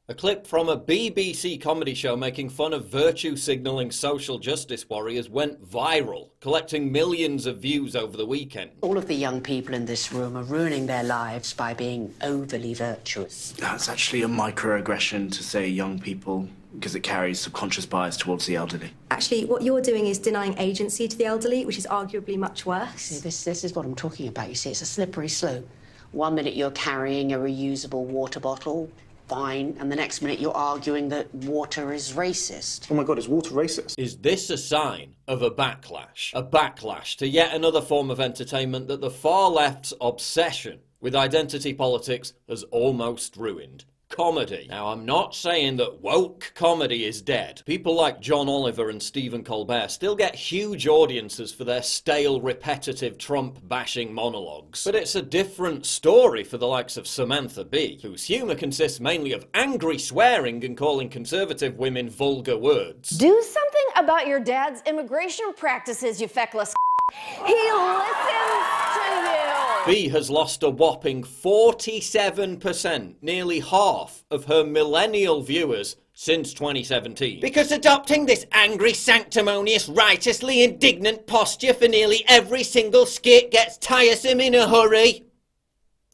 A clip from a BBC comedy show making fun of virtue-signalling social justice warriors went viral, collecting millions of views over the weekend. All of the young people in this room are ruining their lives by being overly virtuous. That's actually a microaggression to say young people, because it carries subconscious bias towards the elderly. Actually, what you're doing is denying agency to the elderly, which is arguably much worse. See, this is what I'm talking about. You see, it's a slippery slope. 1 minute you're carrying a reusable water bottle, fine, and the next minute you're arguing that water is racist. Oh my God, is water racist? Is this a sign of a backlash? A backlash to yet another form of entertainment that the far left's obsession with identity politics has almost ruined. Comedy. Now, I'm not saying that woke comedy is dead. People like John Oliver and Stephen Colbert still get huge audiences for their stale, repetitive Trump-bashing monologues. But it's a different story for the likes of Samantha Bee, whose humour consists mainly of angry swearing and calling conservative women vulgar words. Do something about your dad's immigration practices, you feckless. He listens to you. Bee has lost a whopping 47%, nearly half of her millennial viewers since 2017. Because adopting this angry, sanctimonious, righteously indignant posture for nearly every single skit gets tiresome in a hurry.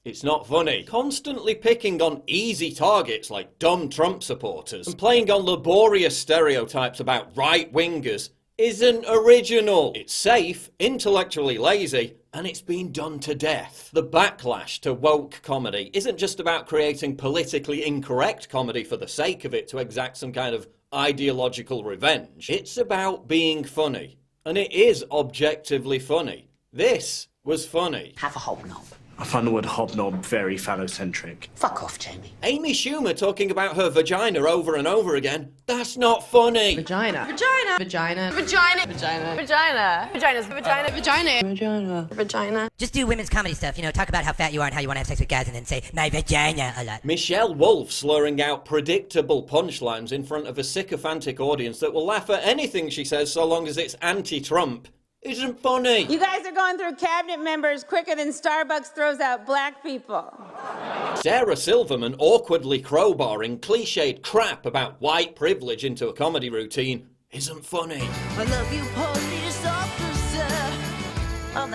It's not funny. Constantly picking on easy targets like dumb Trump supporters and playing on laborious stereotypes about right-wingers isn't original. It's safe, intellectually lazy, and it's been done to death. The backlash to woke comedy isn't just about creating politically incorrect comedy for the sake of it to exact some kind of ideological revenge. It's about being funny. And it is objectively funny. This was funny. Have a hobnob. I find the word hobnob very phallocentric. Fuck off, Jamie. Amy Schumer talking about her vagina over and over again. That's not funny. Vagina. Vagina. Vagina. Vagina. Vagina. Vagina. Vagina's vagina. Vagina. Vagina. Vagina. Just do women's comedy stuff, you know, talk about how fat you are and how you want to have sex with guys and then say, my vagina a lot. Michelle Wolf slurring out predictable punchlines in front of a sycophantic audience that will laugh at anything she says so long as it's anti-Trump isn't funny. You guys are going through cabinet members quicker than Starbucks throws out black people. Sarah Silverman awkwardly crowbarring cliched crap about white privilege into a comedy routine isn't funny. I love you, police officer. Oh,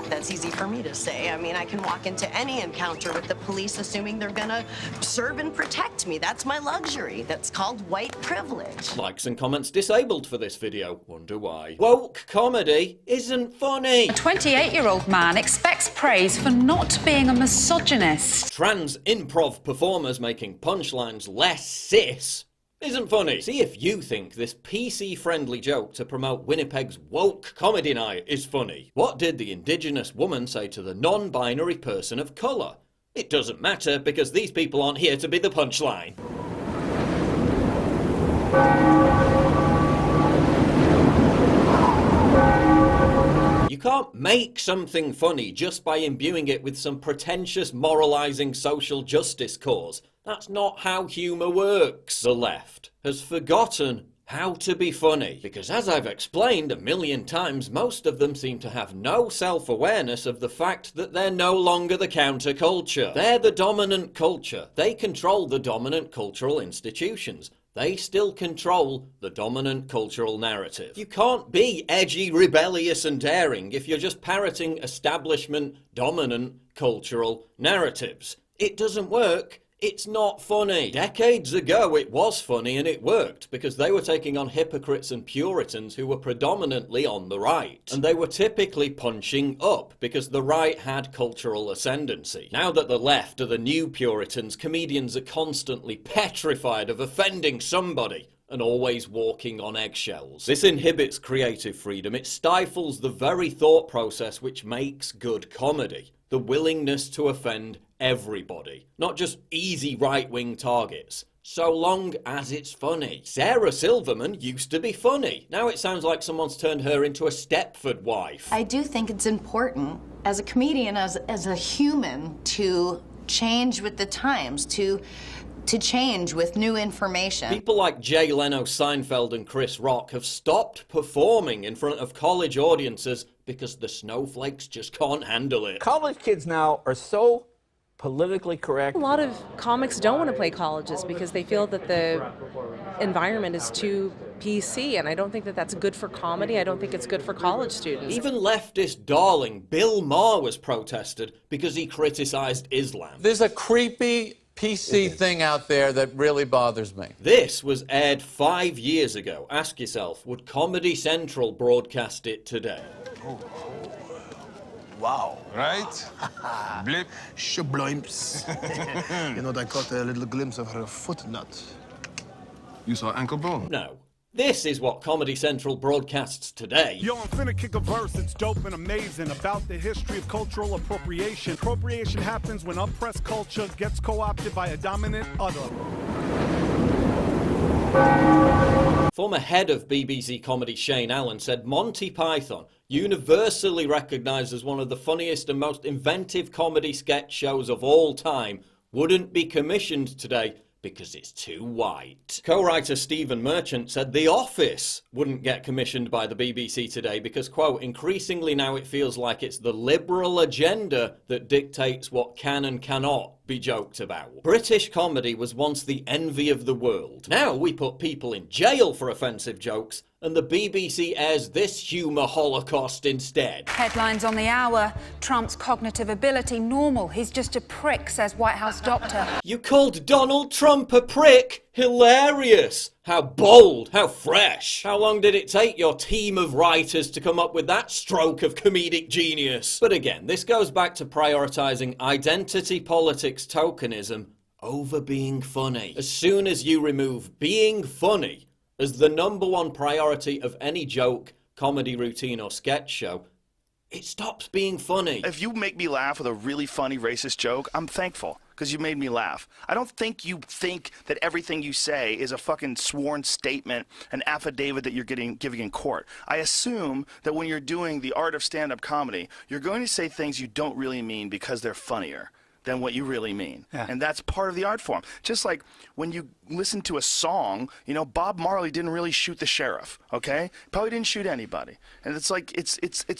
that's easy for me to say. I mean, I can walk into any encounter with the police assuming they're gonna serve and protect me. That's my luxury. That's called white privilege. Likes and comments disabled for this video. Wonder why. Woke comedy isn't funny. A 28-year-old man expects praise for not being a misogynist. Trans improv performers making punchlines less cis isn't funny. See if you think this PC-friendly joke to promote Winnipeg's woke comedy night is funny. What did the Indigenous woman say to the non-binary person of colour? It doesn't matter because these people aren't here to be the punchline. You can't make something funny just by imbuing it with some pretentious moralising social justice cause. That's not how humour works. The left has forgotten how to be funny. Because as I've explained a million times, most of them seem to have no self-awareness of the fact that they're no longer the counterculture. They're the dominant culture. They control the dominant cultural institutions. They still control the dominant cultural narrative. You can't be edgy, rebellious and daring if you're just parroting establishment dominant cultural narratives. It doesn't work. It's not funny. Decades ago it was funny and it worked because they were taking on hypocrites and Puritans who were predominantly on the right. And they were typically punching up because the right had cultural ascendancy. Now that the left are the new Puritans, comedians are constantly petrified of offending somebody and always walking on eggshells. This inhibits creative freedom. It stifles the very thought process which makes good comedy. The willingness to offend everybody, not just easy right-wing targets, so long as it's funny. Sarah Silverman used to be funny. Now it sounds like someone's turned her into a Stepford wife. I do think it's important as a comedian, as a human, to change with the times, to change with new information. People like Jay Leno, Seinfeld and Chris Rock have stopped performing in front of college audiences because the snowflakes just can't handle it. College kids now are so politically correct. A lot of comics don't want to play colleges because they feel that the environment is too PC, and I don't think that that's good for comedy. I don't think it's good for college students. Even leftist darling Bill Maher was protested because he criticised Islam. There's a creepy PC thing out there that really bothers me. This was aired 5 years ago. Ask yourself, would Comedy Central broadcast it today? Wow. Right? Blip. Shablimps. You know, I caught a little glimpse of her foot nut. You saw ankle bone? No. This is what Comedy Central broadcasts today. Yo, I'm finna kick a verse, it's dope and amazing, about the history of cultural appropriation. Appropriation happens when oppressed culture gets co-opted by a dominant other. Former head of BBC Comedy Shane Allen said Monty Python, universally recognised as one of the funniest and most inventive comedy sketch shows of all time, wouldn't be commissioned today because it's too white. Co-writer Stephen Merchant said The Office wouldn't get commissioned by the BBC today because, quote, increasingly now it feels like it's the liberal agenda that dictates what can and cannot be joked about. British comedy was once the envy of the world. Now we put people in jail for offensive jokes, and the BBC airs this humour holocaust instead. Headlines on the hour. Trump's cognitive ability normal. He's just a prick, says White House doctor. You called Donald Trump a prick? Hilarious! How bold, how fresh. How long did it take your team of writers to come up with that stroke of comedic genius? But again, this goes back to prioritising identity politics tokenism over being funny. As soon as you remove being funny as the #1 priority of any joke, comedy routine or sketch show, it stops being funny. If you make me laugh with a really funny racist joke, I'm thankful, because you made me laugh. I don't think you think that everything you say is a fucking sworn statement, an affidavit that you're giving in court. I assume that when you're doing the art of stand-up comedy, you're going to say things you don't really mean because they're funnier than what you really mean. Yeah. And that's part of the art form. Just like when you listen to a song, you know, Bob Marley didn't really shoot the sheriff, okay? Probably didn't shoot anybody. And it's like, it's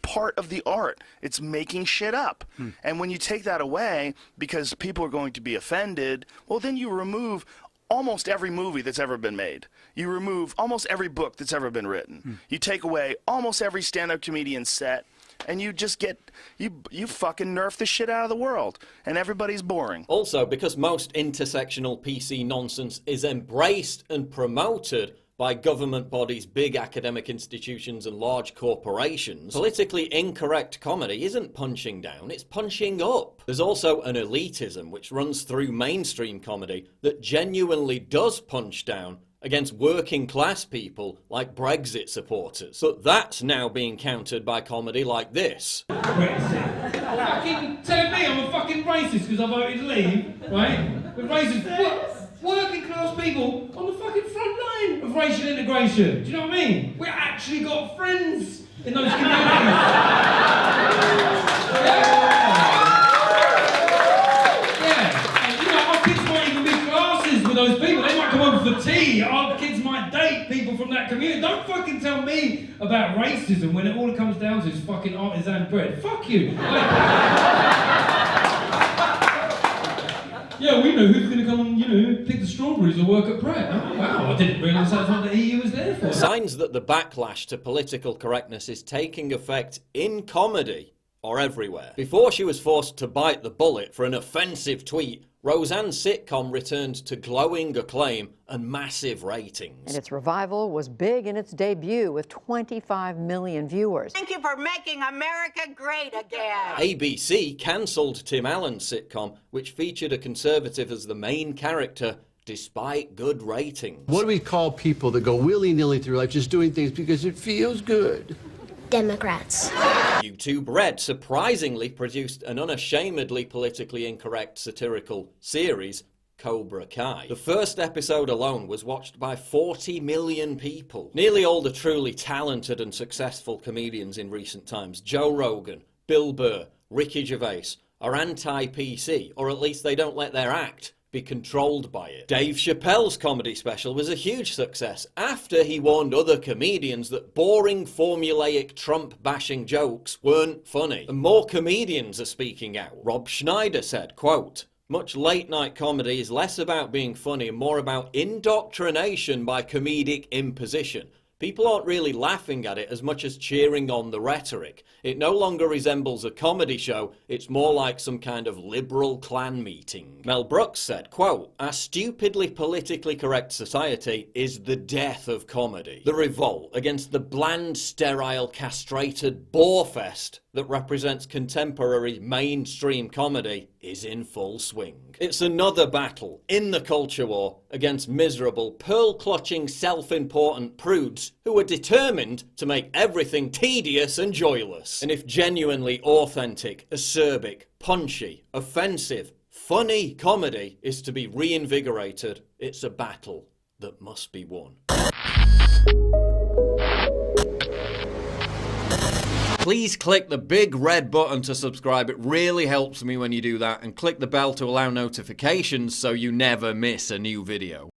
part of the art. It's making shit up. And when you take that away because people are going to be offended, well, then you remove almost every movie that's ever been made. You remove almost every book that's ever been written. You take away almost every stand-up comedian set, and you just get, you fucking nerf the shit out of the world, and everybody's boring. Also, because most intersectional PC nonsense is embraced and promoted by government bodies, big academic institutions and large corporations, politically incorrect comedy isn't punching down, it's punching up. There's also an elitism which runs through mainstream comedy that genuinely does punch down against working class people like Brexit supporters. But that's now being countered by comedy like this. Fucking telling me I'm a fucking racist because I voted Leave, right? With racist working class people on the fucking front line of racial integration. Do you know what I mean? We actually got friends in those communities. Those people, they might come over for tea, our kids might date people from that community. Don't fucking tell me about racism when all it comes down to is fucking artisan bread. Fuck you. Yeah, we know who's going to come and, you know, pick the strawberries or work at Pret. Oh, wow, I didn't realise that's what the EU was there for. Signs that the backlash to political correctness is taking effect in comedy or everywhere. Before she was forced to bite the bullet for an offensive tweet, Roseanne's sitcom returned to glowing acclaim and massive ratings. And its revival was big in its debut with 25 million viewers. Thank you for making America great again. ABC cancelled Tim Allen's sitcom, which featured a conservative as the main character, despite good ratings. What do we call people that go willy-nilly through life just doing things because it feels good? Democrats. YouTube Red surprisingly produced an unashamedly politically incorrect satirical series, Cobra Kai. The first episode alone was watched by 40 million people. Nearly all the truly talented and successful comedians in recent times, Joe Rogan, Bill Burr, Ricky Gervais, are anti-PC, or at least they don't let their act be controlled by it. Dave Chappelle's comedy special was a huge success after he warned other comedians that boring, formulaic, Trump-bashing jokes weren't funny. And more comedians are speaking out. Rob Schneider said, quote, "Much late-night comedy is less about being funny and more about indoctrination by comedic imposition. People aren't really laughing at it as much as cheering on the rhetoric. It no longer resembles a comedy show, it's more like some kind of liberal clan meeting." Mel Brooks said, quote, "Our stupidly politically correct society is the death of comedy. The revolt against the bland, sterile, castrated borefest that represents contemporary mainstream comedy is in full swing." It's another battle in the culture war against miserable, pearl-clutching, self-important prudes who are determined to make everything tedious and joyless. And if genuinely authentic, acerbic, punchy, offensive, funny comedy is to be reinvigorated, it's a battle that must be won. Please click the big red button to subscribe. It really helps me when you do that. And click the bell to allow notifications so you never miss a new video.